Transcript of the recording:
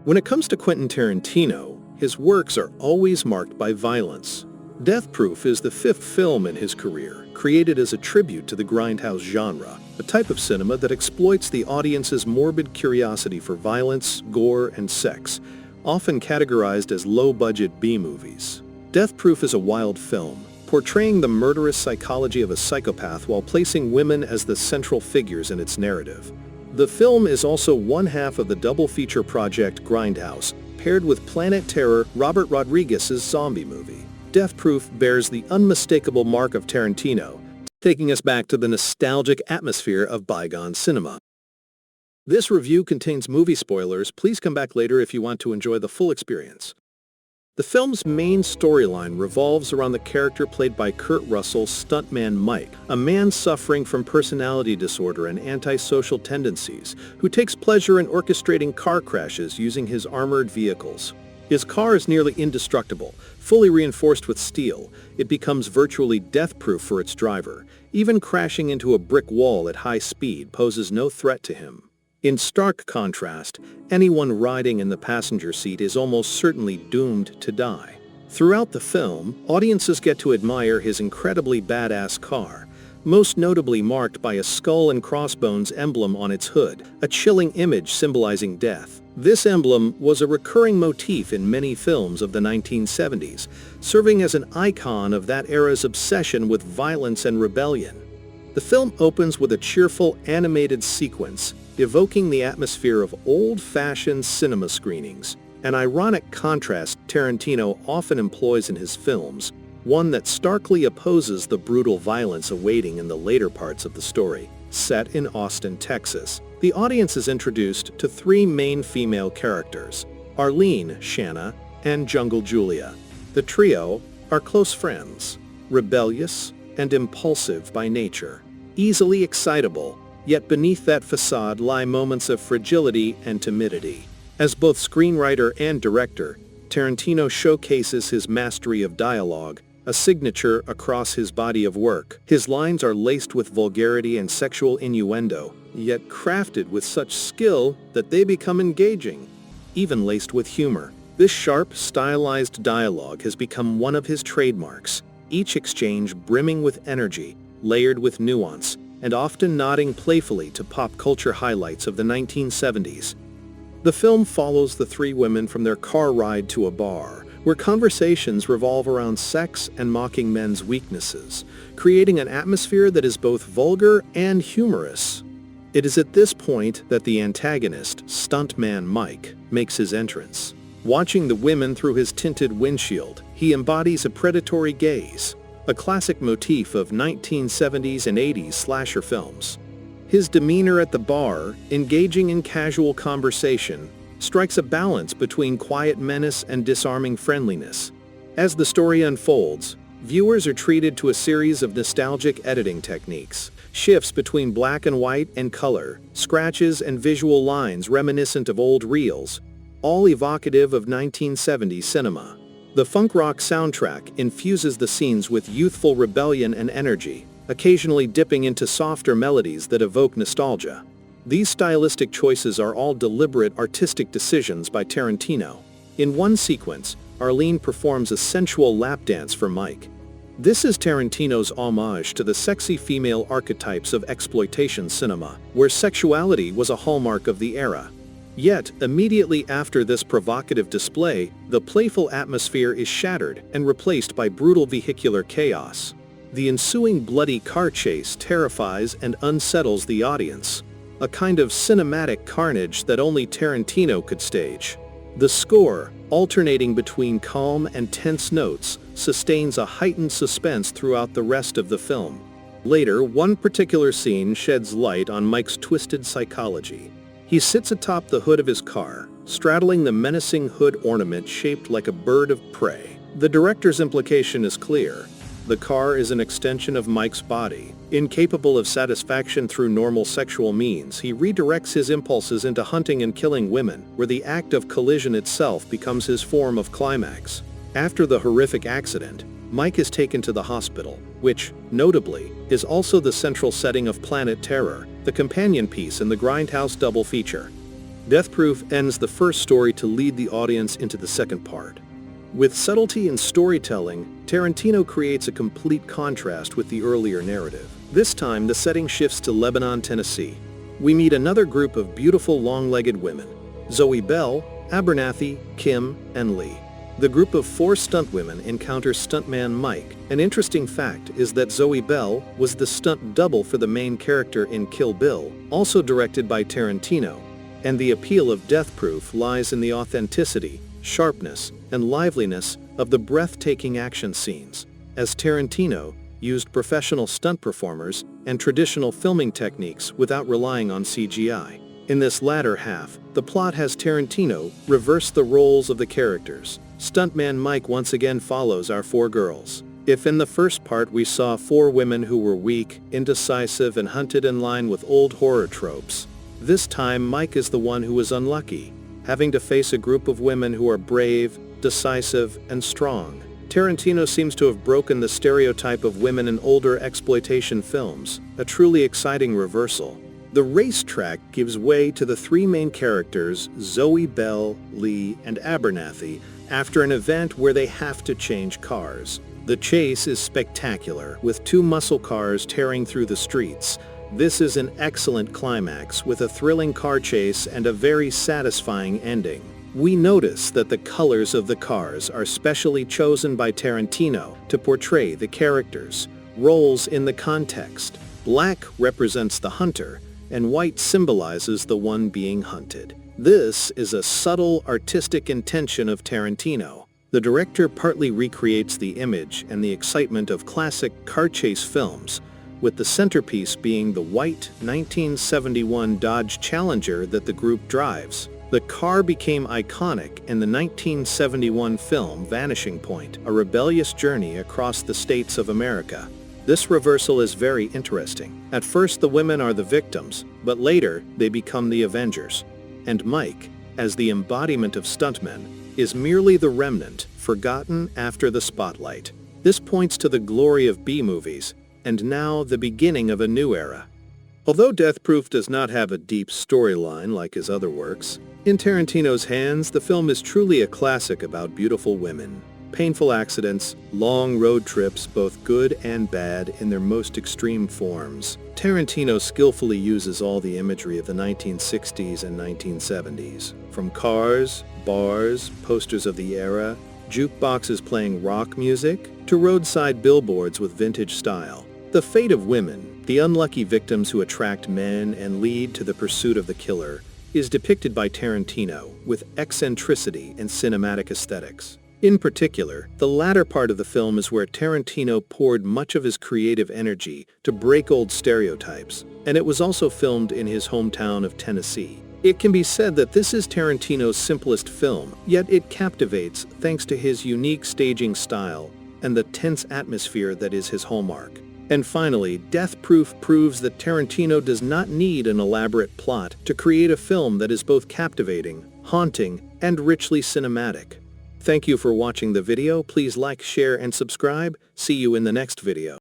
When it comes to Quentin Tarantino, his works are always marked by violence. Death Proof is the fifth film in his career, created as a tribute to the Grindhouse genre, a type of cinema that exploits the audience's morbid curiosity for violence, gore, and sex, often categorized as low-budget B-movies. Death Proof is a wild film, portraying the murderous psychology of a psychopath while placing women as the central figures in its narrative. The film is also one half of the double-feature project Grindhouse, paired with Planet Terror, Robert Rodriguez's zombie movie. Death Proof bears the unmistakable mark of Tarantino, taking us back to the nostalgic atmosphere of bygone cinema. This review contains movie spoilers. Please come back later if you want to enjoy the full experience. The film's main storyline revolves around the character played by Kurt Russell's stuntman Mike, a man suffering from personality disorder and antisocial tendencies, who takes pleasure in orchestrating car crashes using his armored vehicles. His car is nearly indestructible, fully reinforced with steel. It becomes virtually death-proof for its driver. Even crashing into a brick wall at high speed poses no threat to him. In stark contrast, anyone riding in the passenger seat is almost certainly doomed to die. Throughout the film, audiences get to admire his incredibly badass car, most notably marked by a skull and crossbones emblem on its hood, a chilling image symbolizing death. This emblem was a recurring motif in many films of the 1970s, serving as an icon of that era's obsession with violence and rebellion. The film opens with a cheerful animated sequence, evoking the atmosphere of old-fashioned cinema screenings, an ironic contrast Tarantino often employs in his films, one that starkly opposes the brutal violence awaiting in the later parts of the story. Set in Austin, Texas, the audience is introduced to three main female characters, Arlene, Shanna, and Jungle Julia. The trio are close friends, rebellious and impulsive by nature, easily excitable, yet beneath that facade lie moments of fragility and timidity. As both screenwriter and director, Tarantino showcases his mastery of dialogue, a signature across his body of work. His lines are laced with vulgarity and sexual innuendo, yet crafted with such skill that they become engaging, even laced with humor. This sharp, stylized dialogue has become one of his trademarks, each exchange brimming with energy, layered with nuance, and often nodding playfully to pop culture highlights of the 1970s. The film follows the three women from their car ride to a bar, where conversations revolve around sex and mocking men's weaknesses, creating an atmosphere that is both vulgar and humorous. It is at this point that the antagonist, stuntman Mike, makes his entrance. Watching the women through his tinted windshield, he embodies a predatory gaze, a classic motif of 1970s and 80s slasher films. His demeanor at the bar, engaging in casual conversation, strikes a balance between quiet menace and disarming friendliness. As the story unfolds, viewers are treated to a series of nostalgic editing techniques, shifts between black and white and color, scratches and visual lines reminiscent of old reels, all evocative of 1970s cinema. The funk rock soundtrack infuses the scenes with youthful rebellion and energy, occasionally dipping into softer melodies that evoke nostalgia. These stylistic choices are all deliberate artistic decisions by Tarantino. In one sequence, Arlene performs a sensual lap dance for Mike. This is Tarantino's homage to the sexy female archetypes of exploitation cinema, where sexuality was a hallmark of the era. Yet, immediately after this provocative display, the playful atmosphere is shattered and replaced by brutal vehicular chaos. The ensuing bloody car chase terrifies and unsettles the audience, a kind of cinematic carnage that only Tarantino could stage. The score, alternating between calm and tense notes, sustains a heightened suspense throughout the rest of the film. Later, one particular scene sheds light on Mike's twisted psychology. He sits atop the hood of his car, straddling the menacing hood ornament shaped like a bird of prey. The director's implication is clear. The car is an extension of Mike's body. Incapable of satisfaction through normal sexual means, he redirects his impulses into hunting and killing women, where the act of collision itself becomes his form of climax. After the horrific accident, Mike is taken to the hospital, which, notably, is also the central setting of Planet Terror, the companion piece in the Grindhouse double feature. Death Proof ends the first story to lead the audience into the second part. With subtlety in storytelling, Tarantino creates a complete contrast with the earlier narrative. This time, the setting shifts to Lebanon, Tennessee. We meet another group of beautiful long-legged women: Zoe Bell, Abernathy, Kim, and Lee. The group of 4 stunt women encounters stuntman Mike. An interesting fact is that Zoe Bell was the stunt double for the main character in Kill Bill, also directed by Tarantino. And the appeal of Death Proof lies in the authenticity, sharpness, and liveliness of the breathtaking action scenes, as Tarantino used professional stunt performers and traditional filming techniques without relying on CGI. In this latter half, the plot has Tarantino reverse the roles of the characters. Stuntman Mike once again follows our 4 girls. If in the first part we saw 4 women who were weak, indecisive, and hunted in line with old horror tropes, this time Mike is the one who was unlucky, having to face a group of women who are brave, decisive, and strong. Tarantino seems to have broken the stereotype of women in older exploitation films, a truly exciting reversal. The racetrack gives way to the 3 main characters, Zoe Bell, Lee, and Abernathy, after an event where they have to change cars. The chase is spectacular, with 2 muscle cars tearing through the streets. This is an excellent climax with a thrilling car chase and a very satisfying ending. We notice that the colors of the cars are specially chosen by Tarantino to portray the characters' roles in the context. Black represents the hunter, and white symbolizes the one being hunted. This is a subtle artistic intention of Tarantino. The director partly recreates the image and the excitement of classic car chase films, with the centerpiece being the white 1971 Dodge Challenger that the group drives. The car became iconic in the 1971 film Vanishing Point, a rebellious journey across the states of America. This reversal is very interesting. At first the women are the victims, but later they become the avengers. And Mike, as the embodiment of stuntmen, is merely the remnant, forgotten after the spotlight. This points to the glory of B-movies, and now the beginning of a new era. Although Death Proof does not have a deep storyline like his other works, in Tarantino's hands the film is truly a classic about beautiful women, painful accidents, long road trips, both good and bad in their most extreme forms. Tarantino skillfully uses all the imagery of the 1960s and 1970s, from cars, bars, posters of the era, jukeboxes playing rock music, to roadside billboards with vintage style. The fate of women, the unlucky victims who attract men and lead to the pursuit of the killer, is depicted by Tarantino with eccentricity and cinematic aesthetics. In particular, the latter part of the film is where Tarantino poured much of his creative energy to break old stereotypes, and it was also filmed in his hometown of Tennessee. It can be said that this is Tarantino's simplest film, yet it captivates thanks to his unique staging style and the tense atmosphere that is his hallmark. And finally, Death Proof proves that Tarantino does not need an elaborate plot to create a film that is both captivating, haunting, and richly cinematic. Thank you for watching the video. Please like, share, and subscribe. See you in the next video.